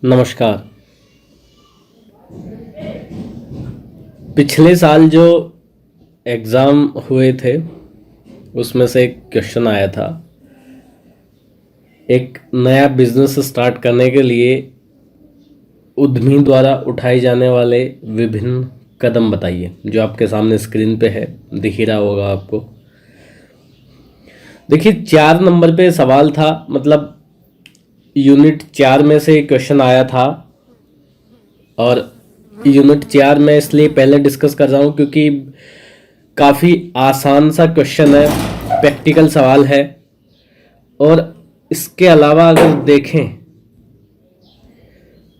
नमस्कार। पिछले साल जो एग्ज़ाम हुए थे उसमें से एक क्वेश्चन आया था, एक नया बिजनेस स्टार्ट करने के लिए उद्यमी द्वारा उठाए जाने वाले विभिन्न कदम बताइए। जो आपके सामने स्क्रीन पे है, दिख ही रहा होगा आपको। देखिए, 4 नंबर पे सवाल था, मतलब यूनिट 4 में से क्वेश्चन आया था। और यूनिट 4 में इसलिए पहले डिस्कस कर रहा हूँ क्योंकि काफ़ी आसान सा क्वेश्चन है, प्रैक्टिकल सवाल है। और इसके अलावा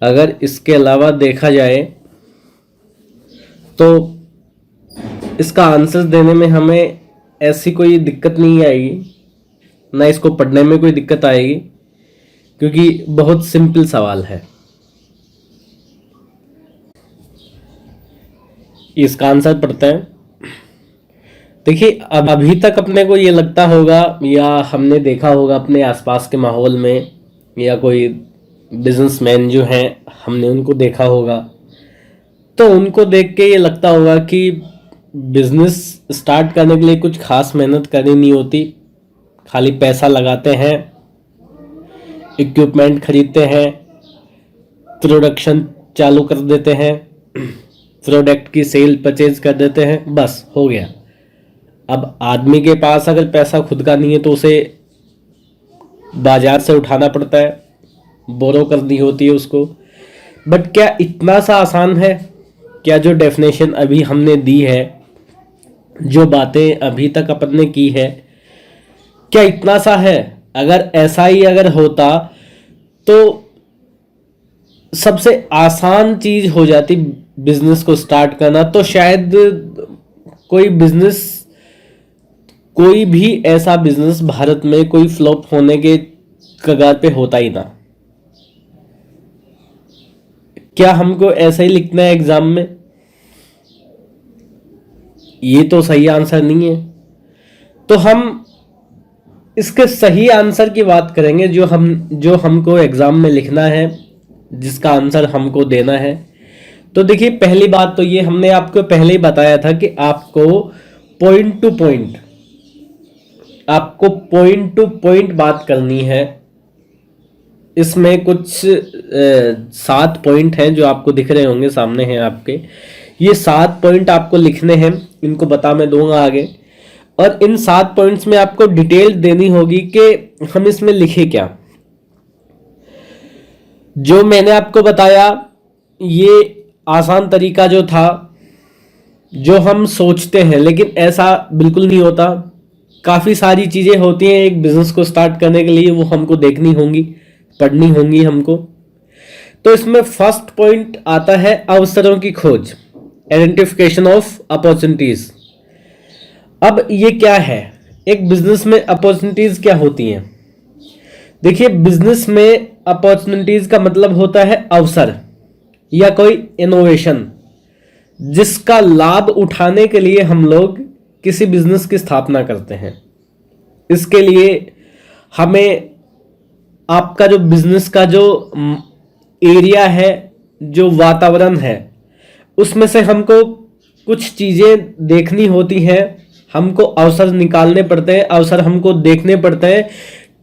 अगर इसके अलावा देखा जाए तो इसका आंसर देने में हमें ऐसी कोई दिक्कत नहीं आएगी, ना इसको पढ़ने में कोई दिक्कत आएगी, क्योंकि बहुत सिंपल सवाल है। इसका आंसर पढ़ते हैं। देखिए, अब अभी तक अपने को ये लगता होगा या हमने देखा होगा अपने आसपास के माहौल में, या कोई बिजनेसमैन जो हैं हमने उनको देखा होगा, तो उनको देख के ये लगता होगा कि बिजनेस स्टार्ट करने के लिए कुछ खास मेहनत करनी नहीं होती, खाली पैसा लगाते हैं, इक्विपमेंट खरीदते हैं, प्रोडक्शन चालू कर देते हैं, प्रोडक्ट की सेल परचेज कर देते हैं, बस हो गया। अब आदमी के पास अगर पैसा खुद का नहीं है तो उसे बाजार से उठाना पड़ता है, बोरो करनी होती है उसको। बट क्या इतना सा आसान है? क्या जो डेफिनेशन अभी हमने दी है, जो बातें अभी तक अपन ने की है, क्या इतना सा है? अगर ऐसा ही अगर होता तो सबसे आसान चीज हो जाती बिजनेस को स्टार्ट करना, तो शायद कोई भी ऐसा बिजनेस भारत में कोई फ्लॉप होने के कगार पे होता ही ना। क्या हमको ऐसा ही लिखना है एग्जाम में? ये तो सही आंसर नहीं है। तो हम इसके सही आंसर की बात करेंगे, जो हमको एग्जाम में लिखना है, जिसका आंसर हमको देना है। तो देखिए, पहली बात तो ये हमने आपको पहले ही बताया था कि आपको पॉइंट टू पॉइंट बात करनी है। इसमें कुछ 7 पॉइंट हैं जो आपको दिख रहे होंगे, सामने हैं आपके। ये 7 पॉइंट आपको लिखने हैं, इनको बता मैं दूंगा आगे। और इन 7 पॉइंट्स में आपको डिटेल देनी होगी कि हम इसमें लिखे क्या। जो मैंने आपको बताया, ये आसान तरीका जो था, जो हम सोचते हैं, लेकिन ऐसा बिल्कुल नहीं होता। काफ़ी सारी चीज़ें होती हैं एक बिजनेस को स्टार्ट करने के लिए, वो हमको देखनी होंगी, पढ़नी होंगी हमको। तो इसमें फर्स्ट पॉइंट आता है अवसरों की खोज, आइडेंटिफिकेशन ऑफ अपॉर्चुनिटीज। अब ये क्या है? एक बिजनेस में अपॉर्चुनिटीज क्या होती हैं? देखिए, बिजनेस में अपॉर्चुनिटीज का मतलब होता है अवसर या कोई इनोवेशन, जिसका लाभ उठाने के लिए हम लोग किसी बिजनेस की स्थापना करते हैं। इसके लिए हमें आपका जो बिजनेस का जो एरिया है, जो वातावरण है, उसमें से हमको कुछ चीज़ें देखनी होती हैं, हमको अवसर निकालने पड़ते हैं, अवसर हमको देखने पड़ते हैं।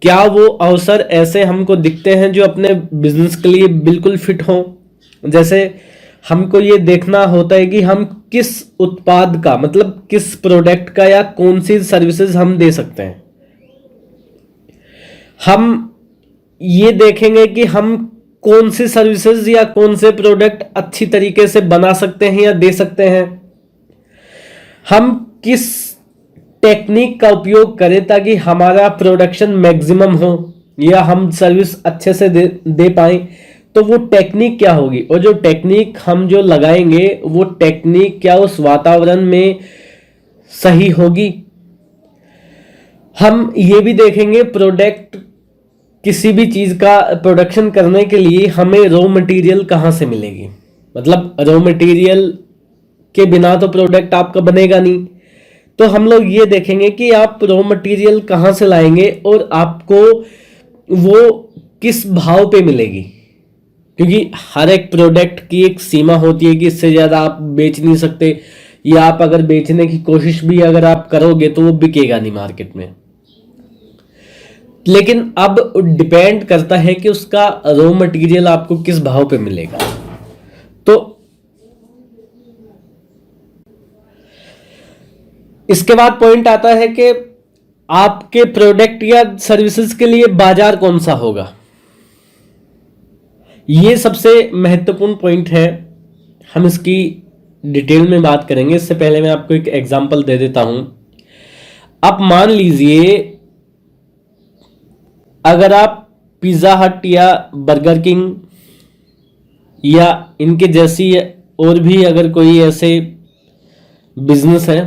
क्या वो अवसर ऐसे हमको दिखते हैं जो अपने बिजनेस के लिए बिल्कुल फिट हों? जैसे हमको ये देखना होता है कि हम किस उत्पाद का, मतलब किस प्रोडक्ट का या कौन सी सर्विसेज हम दे सकते हैं। हम ये देखेंगे कि हम कौन सी सर्विसेज या कौन से प्रोडक्ट अच्छी तरीके से बना सकते हैं या दे सकते हैं। हम किस टेक्निक का उपयोग करें ताकि हमारा प्रोडक्शन मैक्सिमम हो या हम सर्विस अच्छे से दे पाएं। तो वो टेक्निक क्या होगी, और जो टेक्निक हम जो लगाएंगे, वो टेक्निक क्या उस वातावरण में सही होगी। हम ये भी देखेंगे, प्रोडक्ट, किसी भी चीज का प्रोडक्शन करने के लिए हमें रॉ मटेरियल कहाँ से मिलेगी। मतलब रॉ मटेरियल के बिना तो प्रोडक्ट आपका बनेगा नहीं। तो हम लोग ये देखेंगे कि आप रॉ मटेरियल कहाँ से लाएंगे और आपको वो किस भाव पे मिलेगी। क्योंकि हर एक प्रोडक्ट की एक सीमा होती है कि इससे ज़्यादा आप बेच नहीं सकते, या आप अगर बेचने की कोशिश भी अगर आप करोगे तो वो बिकेगा नहीं मार्केट में। लेकिन अब डिपेंड करता है कि उसका रॉ मटेरियल आपको किस भाव पे मिलेगा। तो इसके बाद पॉइंट आता है कि आपके प्रोडक्ट या सर्विसेज के लिए बाजार कौन सा होगा। ये सबसे महत्वपूर्ण पॉइंट है, हम इसकी डिटेल में बात करेंगे। इससे पहले मैं आपको एक एग्जांपल दे देता हूं। आप मान लीजिए अगर आप पिज़्ज़ा हट या बर्गर किंग या इनके जैसी और भी अगर कोई ऐसे बिजनेस है,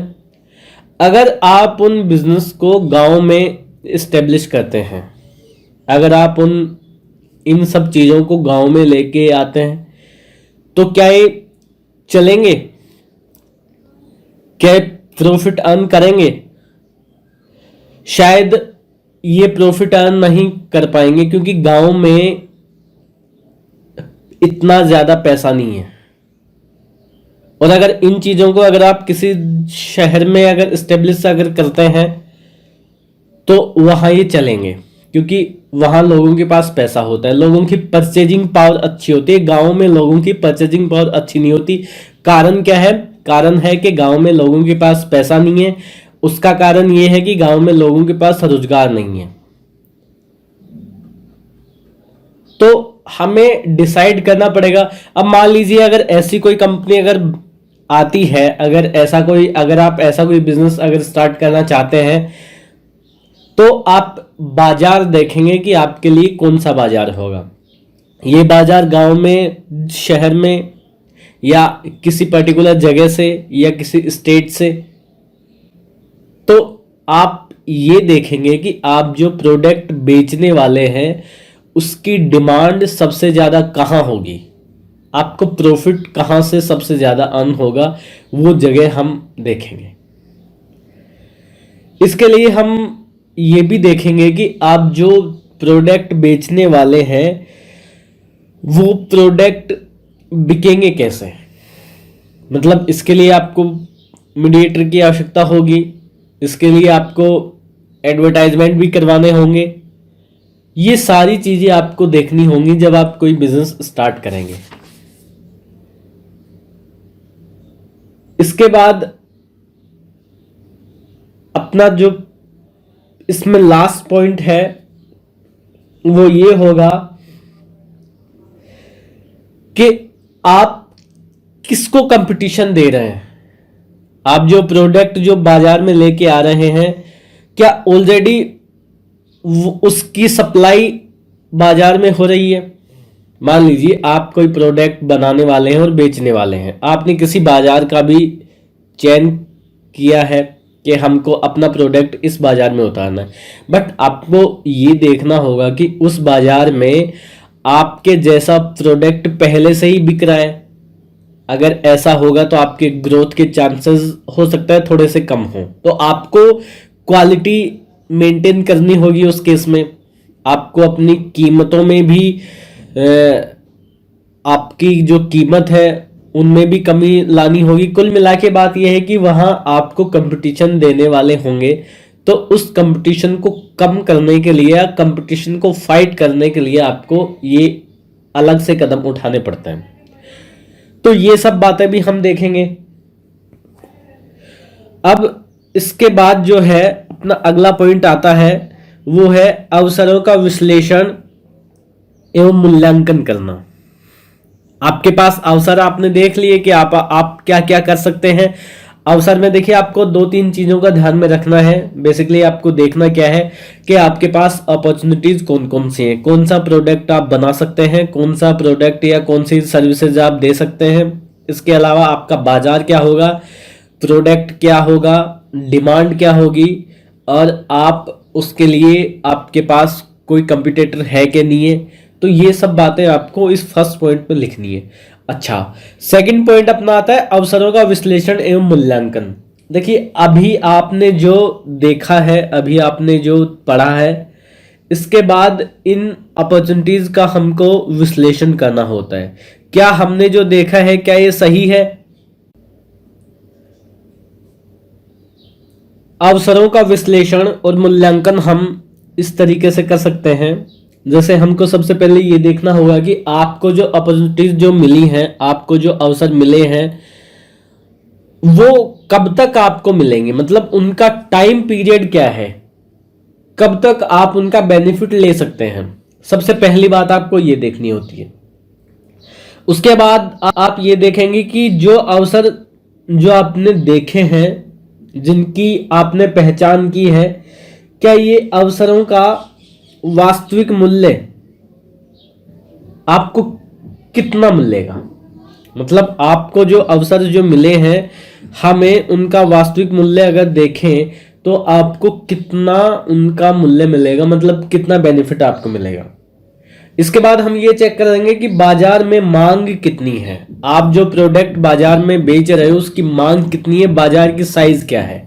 अगर आप उन बिजनेस को गांव में इस्टेब्लिश करते हैं, अगर आप इन सब चीज़ों को गांव में लेके आते हैं, तो क्या ये चलेंगे? क्या प्रॉफिट अर्न करेंगे? शायद ये प्रॉफिट अर्न नहीं कर पाएंगे, क्योंकि गांव में इतना ज्यादा पैसा नहीं है। और अगर इन चीजों को अगर आप किसी शहर में अगर इस्टेब्लिश अगर करते हैं तो वहां ये चलेंगे, क्योंकि वहां लोगों के पास पैसा होता है, लोगों की परचेजिंग पावर अच्छी होती है। गांव में लोगों की परचेजिंग पावर अच्छी नहीं होती। कारण क्या है? कारण है कि गांव में लोगों के पास पैसा नहीं है। उसका कारण यह है कि गांव में लोगों के पास रोजगार नहीं है। तो हमें डिसाइड करना पड़ेगा। अब मान लीजिए अगर ऐसी कोई कंपनी अगर आती है, अगर आप ऐसा कोई बिजनेस अगर स्टार्ट करना चाहते हैं, तो आप बाजार देखेंगे कि आपके लिए कौन सा बाजार होगा। ये बाजार गांव में, शहर में, या किसी पर्टिकुलर जगह से, या किसी स्टेट से। तो आप ये देखेंगे कि आप जो प्रोडक्ट बेचने वाले हैं उसकी डिमांड सबसे ज्यादा कहां होगी, आपको प्रॉफिट कहां से सबसे ज्यादा अर्न होगा, वो जगह हम देखेंगे। इसके लिए हम ये भी देखेंगे कि आप जो प्रोडक्ट बेचने वाले हैं वो प्रोडक्ट बिकेंगे कैसे। मतलब इसके लिए आपको मीडिएटर की आवश्यकता होगी, इसके लिए आपको एडवर्टाइजमेंट भी करवाने होंगे। ये सारी चीजें आपको देखनी होंगी जब आप कोई बिजनेस स्टार्ट करेंगे। इसके बाद अपना जो इसमें लास्ट पॉइंट है वो ये होगा कि आप किसको कंपटीशन दे रहे हैं। आप जो प्रोडक्ट जो बाजार में लेके आ रहे हैं, क्या ऑलरेडी उसकी सप्लाई बाजार में हो रही है? मान लीजिए आप कोई प्रोडक्ट बनाने वाले हैं और बेचने वाले हैं, आपने किसी बाजार का भी चयन किया है कि हमको अपना प्रोडक्ट इस बाजार में उतारना है, बट आपको ये देखना होगा कि उस बाजार में आपके जैसा प्रोडक्ट पहले से ही बिक रहा है। अगर ऐसा होगा तो आपके ग्रोथ के चांसेस हो सकता है थोड़े से कम हो। तो आपको क्वालिटी मेंटेन करनी होगी। उस केस में आपको अपनी कीमतों में भी आपकी जो कीमत है उनमें भी कमी लानी होगी। कुल मिला के बात यह है कि वहां आपको कंपटीशन देने वाले होंगे, तो उस कंपटीशन को कम करने के लिए या कंपटीशन को फाइट करने के लिए आपको ये अलग से कदम उठाने पड़ते हैं। तो ये सब बातें भी हम देखेंगे। अब इसके बाद जो है अपना अगला पॉइंट आता है वो है अवसरों का विश्लेषण एवं मूल्यांकन करना। आपके पास अवसर आपने देख लिए कि आप क्या क्या कर सकते हैं। अवसर में देखिए आपको 2-3 चीजों का ध्यान में रखना है। बेसिकली आपको देखना क्या है कि आपके पास अपॉर्चुनिटीज कौन कौन सी हैं, कौन सा प्रोडक्ट आप बना सकते हैं, कौन सा प्रोडक्ट या कौन सी सर्विसेज आप दे सकते हैं। इसके अलावा आपका बाजार क्या होगा, प्रोडक्ट क्या होगा, डिमांड क्या होगी, और आप उसके लिए आपके पास कोई कंपटीटर है कि नहीं है। तो ये सब बातें आपको इस फर्स्ट पॉइंट पे लिखनी है। अच्छा, सेकंड पॉइंट अपना आता है अवसरों का विश्लेषण एवं मूल्यांकन। देखिए अभी आपने जो देखा है, अभी आपने जो पढ़ा है, इसके बाद इन अपॉर्चुनिटीज का हमको विश्लेषण करना होता है। क्या हमने जो देखा है क्या ये सही है? अवसरों का विश्लेषण और मूल्यांकन हम इस तरीके से कर सकते हैं। जैसे हमको सबसे पहले ये देखना होगा कि आपको जो अपॉर्चुनिटीज जो मिली हैं, आपको जो अवसर मिले हैं, वो कब तक आपको मिलेंगे, मतलब उनका टाइम पीरियड क्या है, कब तक आप उनका बेनिफिट ले सकते हैं। सबसे पहली बात आपको ये देखनी होती है। उसके बाद आप ये देखेंगे कि जो अवसर जो आपने देखे हैं, जिनकी आपने पहचान की है, क्या ये अवसरों का वास्तविक मूल्य आपको कितना मिलेगा, मतलब आपको जो अवसर जो मिले हैं, हमें उनका वास्तविक मूल्य अगर देखें तो आपको कितना उनका मूल्य मिलेगा, मतलब कितना बेनिफिट आपको मिलेगा। इसके बाद हम ये चेक करेंगे कि बाजार में मांग कितनी है। आप जो प्रोडक्ट बाजार में बेच रहे हो उसकी मांग कितनी है, बाजार की साइज क्या है।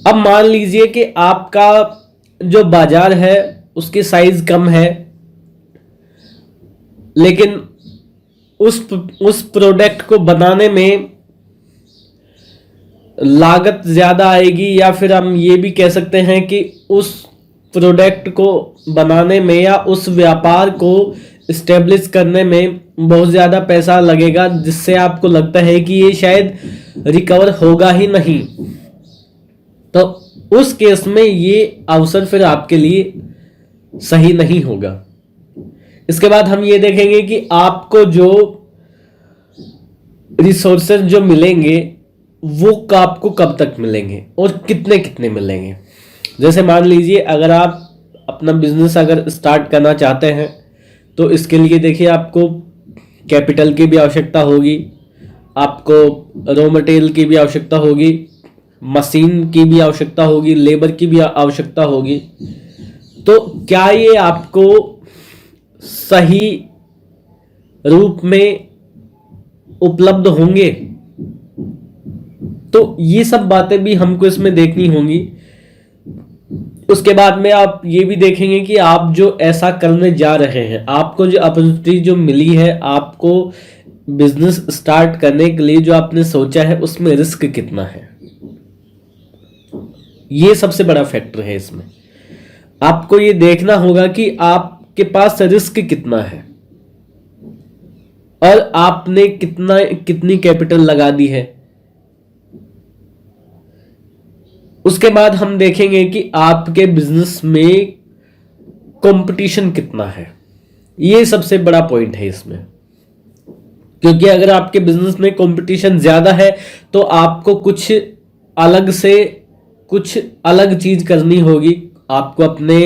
अब मान लीजिए कि आपका जो बाजार है उसकी साइज कम है, लेकिन उस प्रोडक्ट को बनाने में लागत ज्यादा आएगी, या फिर हम ये भी कह सकते हैं कि उस प्रोडक्ट को बनाने में या उस व्यापार को इस्टेब्लिश करने में बहुत ज़्यादा पैसा लगेगा, जिससे आपको लगता है कि ये शायद रिकवर होगा ही नहीं। तो उस केस में ये अवसर फिर आपके लिए सही नहीं होगा। इसके बाद हम ये देखेंगे कि आपको जो रिसोर्सेज जो मिलेंगे वो आपको कब तक मिलेंगे और कितने कितने मिलेंगे। जैसे मान लीजिए अगर आप अपना बिजनेस अगर स्टार्ट करना चाहते हैं तो इसके लिए देखिए आपको कैपिटल की भी आवश्यकता होगी, आपको रॉ मटेरियल की भी आवश्यकता होगी, मशीन की भी आवश्यकता होगी, लेबर की भी आवश्यकता होगी। तो क्या ये आपको सही रूप में उपलब्ध होंगे? तो ये सब बातें भी हमको इसमें देखनी होंगी। उसके बाद में आप ये भी देखेंगे कि आप जो ऐसा करने जा रहे हैं, आपको जो अपॉर्चुनिटी जो मिली है, आपको बिजनेस स्टार्ट करने के लिए जो आपने सोचा है उसमें रिस्क कितना है। ये सबसे बड़ा फैक्टर है इसमें। आपको ये देखना होगा कि आपके पास रिस्क कितना है और आपने कितनी कैपिटल लगा दी है। उसके बाद हम देखेंगे कि आपके बिजनेस में कंपटीशन कितना है। ये सबसे बड़ा पॉइंट है इसमें, क्योंकि अगर आपके बिजनेस में कंपटीशन ज्यादा है तो आपको कुछ अलग चीज करनी होगी। आपको अपने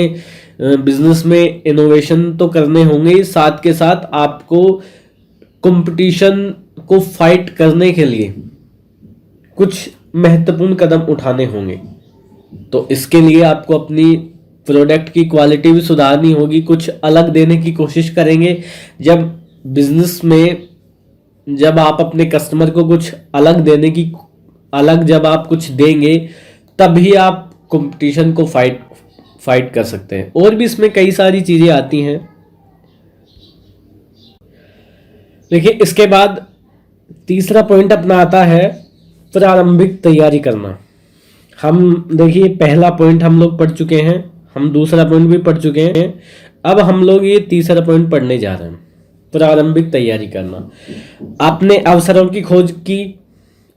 बिजनेस में इनोवेशन तो करने होंगे, साथ के साथ आपको कंपटीशन को फाइट करने के लिए कुछ महत्वपूर्ण कदम उठाने होंगे। तो इसके लिए आपको अपनी प्रोडक्ट की क्वालिटी भी सुधारनी होगी, कुछ अलग देने की कोशिश करेंगे। जब बिजनेस में जब आप अपने कस्टमर को कुछ अलग जब आप कुछ देंगे तभी आप कंपटीशन को फाइट कर सकते हैं। और भी इसमें कई सारी चीजें आती हैं। देखिए इसके बाद तीसरा पॉइंट अपना आता है प्रारंभिक तैयारी करना। हम देखिए पहला पॉइंट हम लोग पढ़ चुके हैं, हम दूसरा पॉइंट भी पढ़ चुके हैं, अब हम लोग ये तीसरा पॉइंट पढ़ने जा रहे हैं, प्रारंभिक तैयारी करना। आपने अवसरों की खोज की,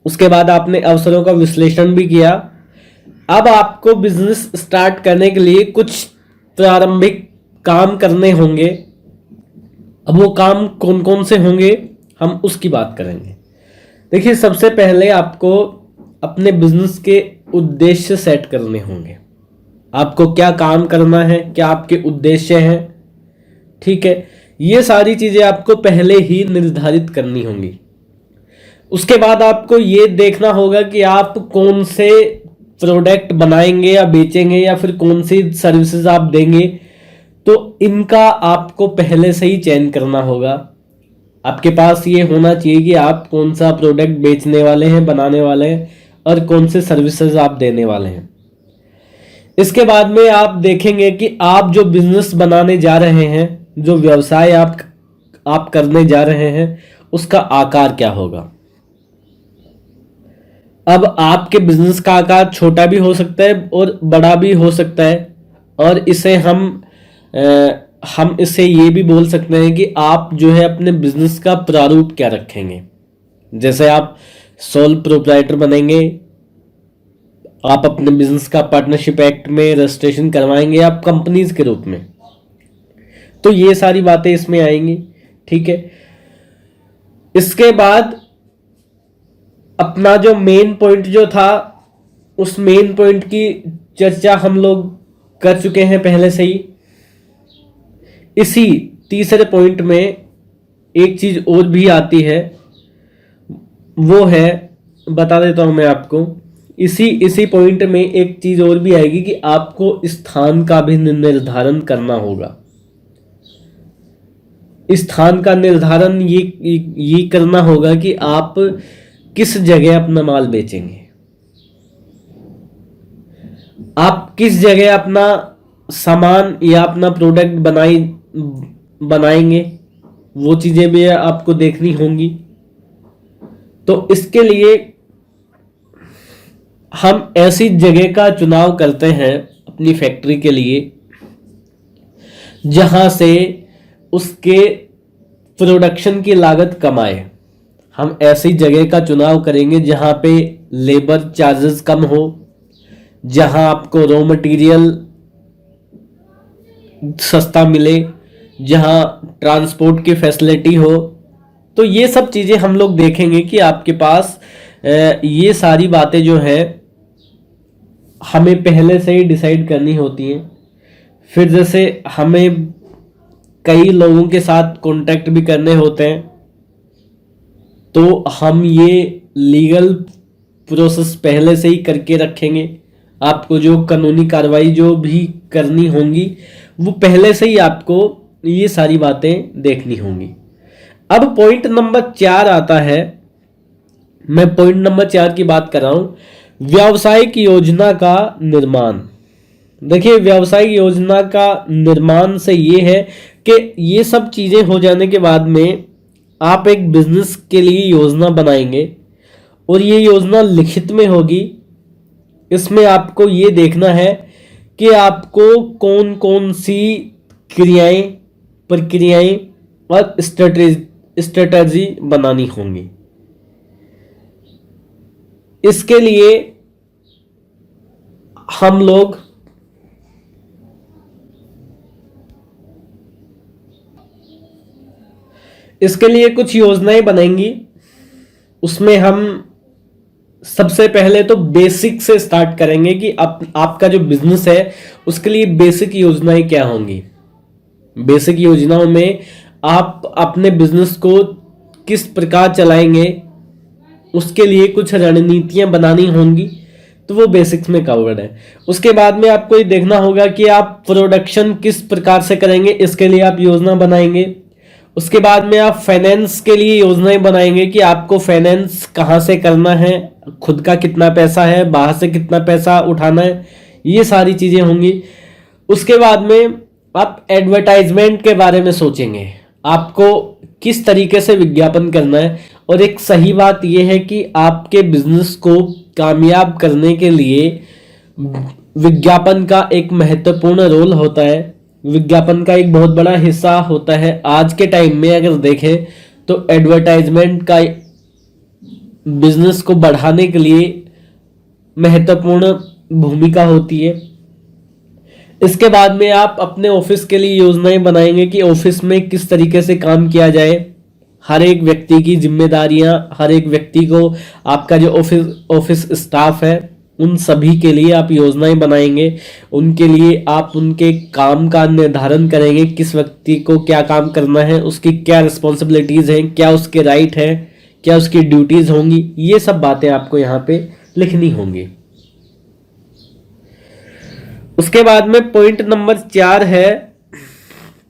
उसके बाद आपने अवसरों का विश्लेषण भी किया। अब आपको बिजनेस स्टार्ट करने के लिए कुछ प्रारंभिक काम करने होंगे। अब वो काम कौन कौन से होंगे हम उसकी बात करेंगे। देखिए सबसे पहले आपको अपने बिजनेस के उद्देश्य सेट करने होंगे। आपको क्या काम करना है, क्या आपके उद्देश्य हैं, ठीक है। ये सारी चीजें आपको पहले ही निर्धारित करनी होंगी। उसके बाद आपको ये देखना होगा कि आप कौन से प्रोडक्ट बनाएंगे या बेचेंगे या फिर कौन सी सर्विसेज आप देंगे। तो इनका आपको पहले से ही चयन करना होगा। आपके पास ये होना चाहिए कि आप कौन सा प्रोडक्ट बेचने वाले हैं, बनाने वाले हैं और कौन से सर्विसेज आप देने वाले हैं। इसके बाद में आप देखेंगे कि आप जो बिजनेस बनाने जा रहे हैं, जो व्यवसाय आप करने जा रहे हैं, उसका आकार क्या होगा। अब आपके बिजनेस का आकार छोटा भी हो सकता है और बड़ा भी हो सकता है, और इसे हम इसे ये भी बोल सकते हैं कि आप जो है अपने बिजनेस का प्रारूप क्या रखेंगे। जैसे आप सोल प्रोप्राइटर बनेंगे, आप अपने बिजनेस का पार्टनरशिप एक्ट में रजिस्ट्रेशन करवाएंगे आप कंपनीज के रूप में, तो ये सारी बातें इसमें आएंगी। ठीक है, इसके बाद अपना जो मेन पॉइंट जो था, उस मेन पॉइंट की चर्चा हम लोग कर चुके हैं पहले से ही। इसी तीसरे पॉइंट में एक चीज और भी आती है, वो है, बता देता हूं मैं आपको, इसी पॉइंट में एक चीज और भी आएगी कि आपको स्थान का भी निर्धारण करना होगा। स्थान का निर्धारण ये करना होगा कि आप किस जगह अपना माल बेचेंगे, आप किस जगह अपना सामान या अपना प्रोडक्ट बनाएंगे, वो चीजें भी आपको देखनी होंगी। तो इसके लिए हम ऐसी जगह का चुनाव करते हैं अपनी फैक्ट्री के लिए जहां से उसके प्रोडक्शन की लागत कम आए। हम ऐसी जगह का चुनाव करेंगे जहां पे लेबर चार्जेस कम हो, जहां आपको रॉ मटेरियल सस्ता मिले, जहां ट्रांसपोर्ट की फैसिलिटी हो। तो ये सब चीजें हम लोग देखेंगे कि आपके पास ये सारी बातें जो है हमें पहले से ही डिसाइड करनी होती हैं। फिर जैसे हमें कई लोगों के साथ कांटेक्ट भी करने होते हैं, तो हम ये लीगल प्रोसेस पहले से ही करके रखेंगे। आपको जो कानूनी कार्रवाई जो भी करनी होंगी वो पहले से ही आपको ये सारी बातें देखनी होंगी। अब पॉइंट नंबर 4 आता है, मैं पॉइंट नंबर 4 की बात कर रहा हूं, व्यावसायिक योजना का निर्माण। देखिए, व्यावसायिक योजना का निर्माण से ये है कि ये सब चीजें हो जाने के बाद में आप एक बिजनेस के लिए योजना बनाएंगे और ये योजना लिखित में होगी। इसमें आपको ये देखना है कि आपको कौन कौन सी क्रियाएं, प्रक्रियाएं और स्ट्रेटजी बनानी होंगी। इसके लिए हम लोग कुछ योजनाएं बनाएंगी। उसमें हम सबसे पहले तो बेसिक से स्टार्ट करेंगे कि आपका जो बिजनेस है उसके लिए बेसिक योजनाएं क्या होंगी। बेसिक योजनाओं में आप अपने बिजनेस को किस प्रकार चलाएंगे, उसके लिए कुछ रणनीतियां बनानी होंगी, तो वो बेसिक्स में कवर्ड है। उसके बाद में आपको ये देखना होगा कि आप प्रोडक्शन किस प्रकार से करेंगे, इसके लिए आप योजना बनाएंगे। उसके बाद में आप फाइनेंस के लिए योजनाएं बनाएंगे कि आपको फाइनेंस कहाँ से करना है, खुद का कितना पैसा है, बाहर से कितना पैसा उठाना है, ये सारी चीजें होंगी। उसके बाद में आप एडवर्टाइजमेंट के बारे में सोचेंगे, आपको किस तरीके से विज्ञापन करना है। और एक सही बात यह है कि आपके बिजनेस को कामयाब करने के लिए विज्ञापन का एक महत्वपूर्ण रोल होता है, विज्ञापन का एक बहुत बड़ा हिस्सा होता है। आज के टाइम में अगर देखें तो एडवर्टाइजमेंट का बिजनेस को बढ़ाने के लिए महत्वपूर्ण भूमिका होती है। इसके बाद में आप अपने ऑफिस के लिए योजनाएं बनाएंगे कि ऑफिस में किस तरीके से काम किया जाए। हर एक व्यक्ति की जिम्मेदारियां, हर एक व्यक्ति को, आपका जो ऑफिस स्टाफ है, उन सभी के लिए आप योजनाएं बनाएंगे। उनके लिए आप उनके काम का निर्धारण करेंगे, किस व्यक्ति को क्या काम करना है, उसकी क्या रिस्पॉन्सिबिलिटीज हैं, क्या उसके राइट है, क्या उसकी ड्यूटीज होंगी। ये सब बातें आपको यहाँ पे लिखनी होंगी। उसके बाद में पॉइंट नंबर 4 है,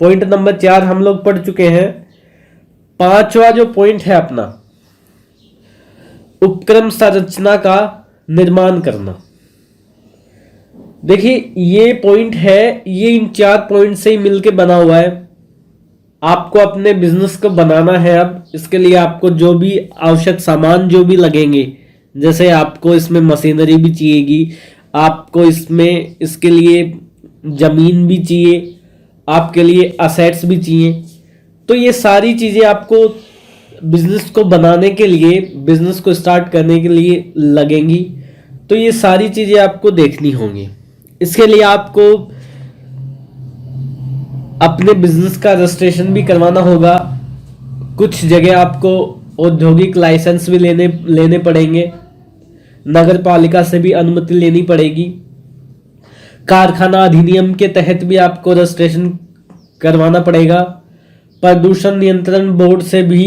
पॉइंट नंबर 4 हम लोग पढ़ चुके हैं। 5वां जो पॉइंट है अपना, उपक्रम संरचना का निर्माण करना। देखिए ये पॉइंट है, ये इन 4 पॉइंट से ही मिलके बना हुआ है। आपको अपने बिजनेस को बनाना है। अब इसके लिए आपको जो भी आवश्यक सामान जो भी लगेंगे, जैसे आपको इसमें मशीनरी भी चाहिएगी, आपको इसमें इसके लिए जमीन भी चाहिए, आपके लिए असेट्स भी चाहिए। तो ये सारी चीजें आपको बिजनेस को बनाने के लिए, बिजनेस को स्टार्ट करने के लिए लगेंगी। तो ये सारी चीजें आपको देखनी होंगी। इसके लिए आपको अपने बिजनेस का रजिस्ट्रेशन भी करवाना होगा। कुछ जगह आपको औद्योगिक लाइसेंस भी लेने लेने पड़ेंगे, नगर पालिका से भी अनुमति लेनी पड़ेगी। कारखाना अधिनियम के तहत भी आपको रजिस्ट्रेशन करवाना पड़ेगा। प्रदूषण नियंत्रण बोर्ड से भी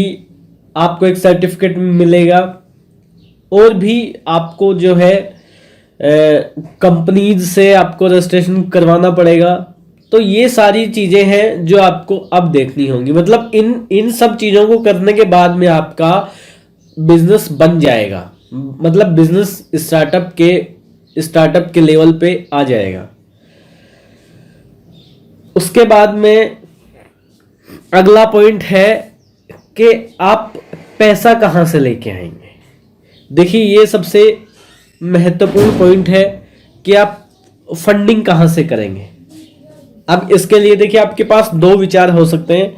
आपको एक सर्टिफिकेट मिलेगा। और भी आपको जो है कंपनीज से आपको रजिस्ट्रेशन करवाना पड़ेगा। तो ये सारी चीजें हैं जो आपको अब देखनी होंगी। मतलब इन इन सब चीजों को करने के बाद में आपका बिजनेस बन जाएगा, मतलब बिजनेस स्टार्टअप के लेवल पे आ जाएगा। उसके बाद में अगला पॉइंट है कि आप पैसा कहां से लेके आएंगे। देखिए ये सबसे महत्वपूर्ण पॉइंट है कि आप फंडिंग कहां से करेंगे। अब इसके लिए देखिए आपके पास दो विचार हो सकते हैं।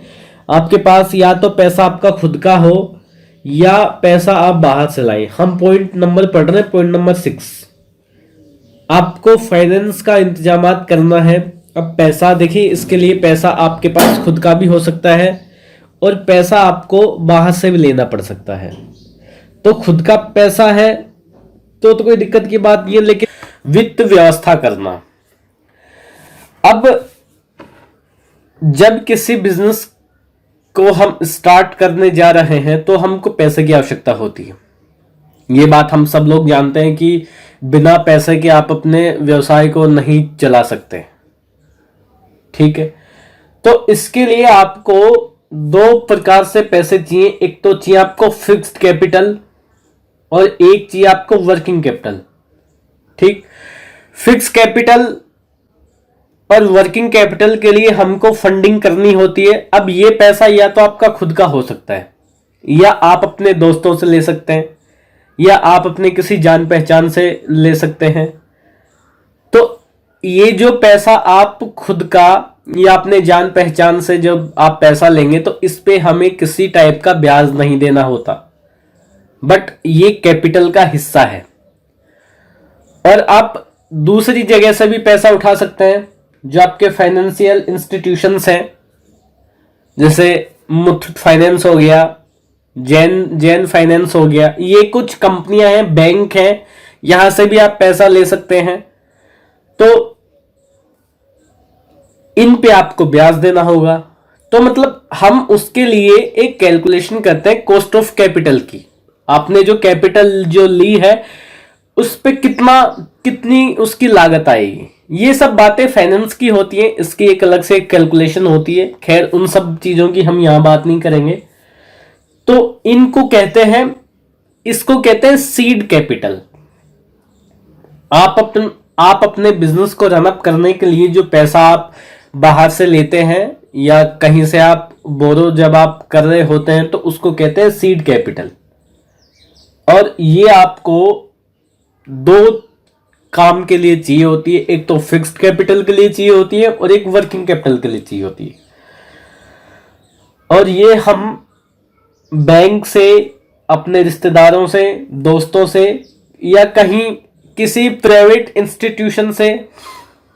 आपके पास या तो पैसा आपका खुद का हो या पैसा आप बाहर से लाएं। हम पॉइंट नंबर पढ़ रहे हैं, पॉइंट नंबर 6। आपको फाइनेंस का इंतजाम करना है। अब पैसा देखिए, इसके लिए पैसा आपके पास खुद का भी हो सकता है और पैसा आपको बाहर से भी लेना पड़ सकता है। तो खुद का पैसा है तो कोई दिक्कत की बात नहीं है, लेकिन वित्त व्यवस्था करना। अब जब किसी बिजनेस को हम स्टार्ट करने जा रहे हैं तो हमको पैसे की आवश्यकता होती है। ये बात हम सब लोग जानते हैं कि बिना पैसे के आप अपने व्यवसाय को नहीं चला सकते। ठीक है, तो इसके लिए आपको दो प्रकार से पैसे चाहिए। एक तो चाहिए आपको फिक्स्ड कैपिटल और एक चाहिए आपको वर्किंग कैपिटल। ठीक, फिक्स कैपिटल और वर्किंग कैपिटल के लिए हमको फंडिंग करनी होती है। अब ये पैसा या तो आपका खुद का हो सकता है, या आप अपने दोस्तों से ले सकते हैं, या आप अपने किसी जान पहचान से ले सकते हैं। तो ये जो पैसा आप खुद का या अपने जान पहचान से जब आप पैसा लेंगे तो इस पे हमें किसी टाइप का ब्याज नहीं देना होता, बट ये कैपिटल का हिस्सा है। और आप दूसरी जगह से भी पैसा उठा सकते हैं, जो आपके फाइनेंशियल इंस्टीट्यूशंस हैं, जैसे मुथूट फाइनेंस हो गया, जैन फाइनेंस हो गया। ये कुछ कंपनियां हैं, बैंक हैं, यहां से भी आप पैसा ले सकते हैं। तो इन पे आपको ब्याज देना होगा। तो मतलब हम उसके लिए एक कैलकुलेशन करते हैं कॉस्ट ऑफ कैपिटल की। आपने जो कैपिटल जो ली है उस पे कितनी उसकी लागत आएगी। ये सब बातें फाइनेंस की होती हैं, इसकी एक अलग से एक कैलकुलेशन होती है। खैर उन सब चीजों की हम यहां बात नहीं करेंगे। तो इनको कहते हैं, इसको कहते हैं सीड कैपिटल। आप अपने बिजनेस को रन अप करने के लिए जो पैसा आप बाहर से लेते हैं या कहीं से आप बोरो जब आप कर रहे होते हैं तो उसको कहते हैं सीड कैपिटल। और ये आपको दो काम के लिए चाहिए होती है। एक तो फिक्स्ड कैपिटल के लिए चाहिए होती है और एक वर्किंग कैपिटल के लिए चाहिए होती है। और ये हम बैंक से, अपने रिश्तेदारों से, दोस्तों से, या कहीं किसी प्राइवेट इंस्टीट्यूशन से,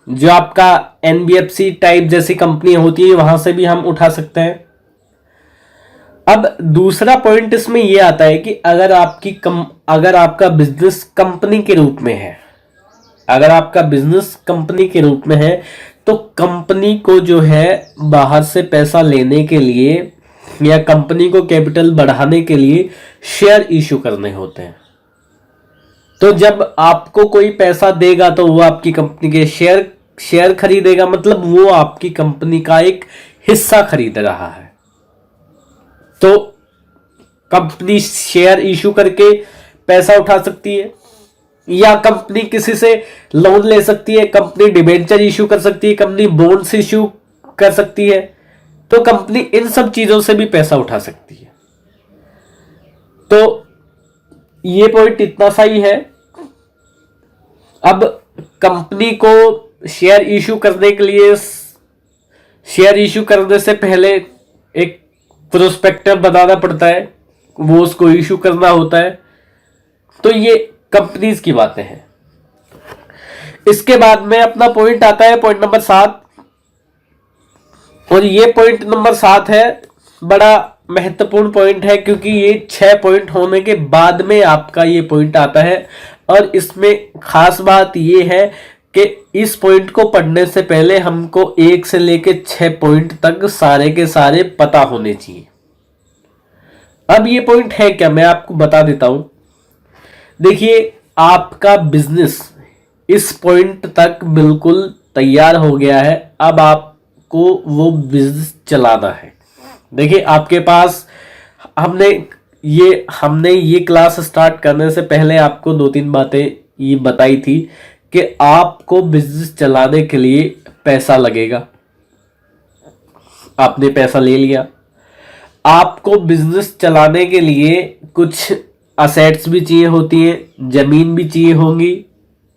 जो आपका एनबीएफसी टाइप जैसी कंपनी होती है, वहां से भी हम उठा सकते हैं। अब दूसरा पॉइंट इसमें यह आता है कि अगर आपका बिजनेस कंपनी के रूप में है, अगर आपका बिजनेस कंपनी के रूप में है तो कंपनी को जो है बाहर से पैसा लेने के लिए या कंपनी को कैपिटल बढ़ाने के लिए शेयर इशू करने होते हैं। तो जब आपको कोई पैसा देगा तो वो आपकी कंपनी के शेयर खरीदेगा, मतलब वो आपकी कंपनी का एक हिस्सा खरीद रहा है। तो कंपनी शेयर इशू करके पैसा उठा सकती है, या कंपनी किसी से लोन ले सकती है, कंपनी डिबेंचर इशू कर सकती है, कंपनी बॉन्ड्स इशू कर सकती है, तो कंपनी इन सब चीजों से भी पैसा उठा सकती है। तो ये पॉइंट इतना सा ही है। अब कंपनी को शेयर इशू करने के लिए, शेयर इशू करने से पहले एक प्रोस्पेक्टस बनाना पड़ता है, वो उसको इशू करना होता है। तो ये कंपनीज की बातें हैं। इसके बाद में अपना पॉइंट आता है पॉइंट नंबर 7, और ये पॉइंट नंबर 7 है, बड़ा महत्वपूर्ण पॉइंट है, क्योंकि ये 6 पॉइंट होने के बाद में आपका ये पॉइंट आता है। और इसमें खास बात ये है कि इस पॉइंट को पढ़ने से पहले हमको 1 से लेके 6 पॉइंट तक सारे के सारे पता होने चाहिए। अब ये पॉइंट है क्या, मैं आपको बता देता हूं। देखिए, आपका बिजनेस इस पॉइंट तक बिल्कुल तैयार हो गया है। अब आपको वो बिजनेस चलाना है। देखिए, आपके पास हमने ये क्लास स्टार्ट करने से पहले आपको 2-3 बातें ये बताई थी कि आपको बिजनेस चलाने के लिए पैसा लगेगा। आपने पैसा ले लिया। आपको बिजनेस चलाने के लिए कुछ असेट्स भी चाहिए होती हैं, जमीन भी चाहिए होंगी,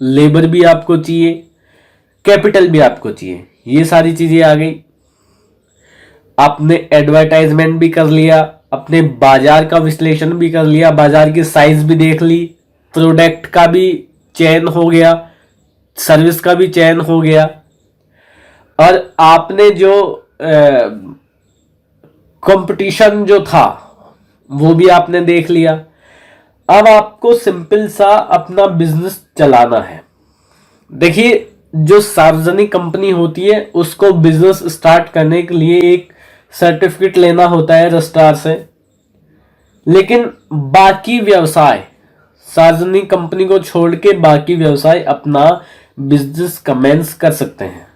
लेबर भी आपको चाहिए, कैपिटल भी आपको चाहिए। ये सारी चीजें आ गई। आपने एडवर्टाइजमेंट भी कर लिया, अपने बाजार का विश्लेषण भी कर लिया, बाजार की साइज भी देख ली, प्रोडक्ट का भी चयन हो गया, सर्विस का भी चयन हो गया, और आपने जो कंपटीशन जो था वो भी आपने देख लिया। अब आपको सिंपल सा अपना बिजनेस चलाना है। देखिए, जो सार्वजनिक कंपनी होती है उसको बिजनेस स्टार्ट करने के लिए एक सर्टिफिकेट लेना होता है रजिस्ट्रार से, लेकिन बाकी व्यवसाय, सार्वजनिक कंपनी को छोड़ के बाकी व्यवसाय अपना बिजनेस कमेंस कर सकते हैं।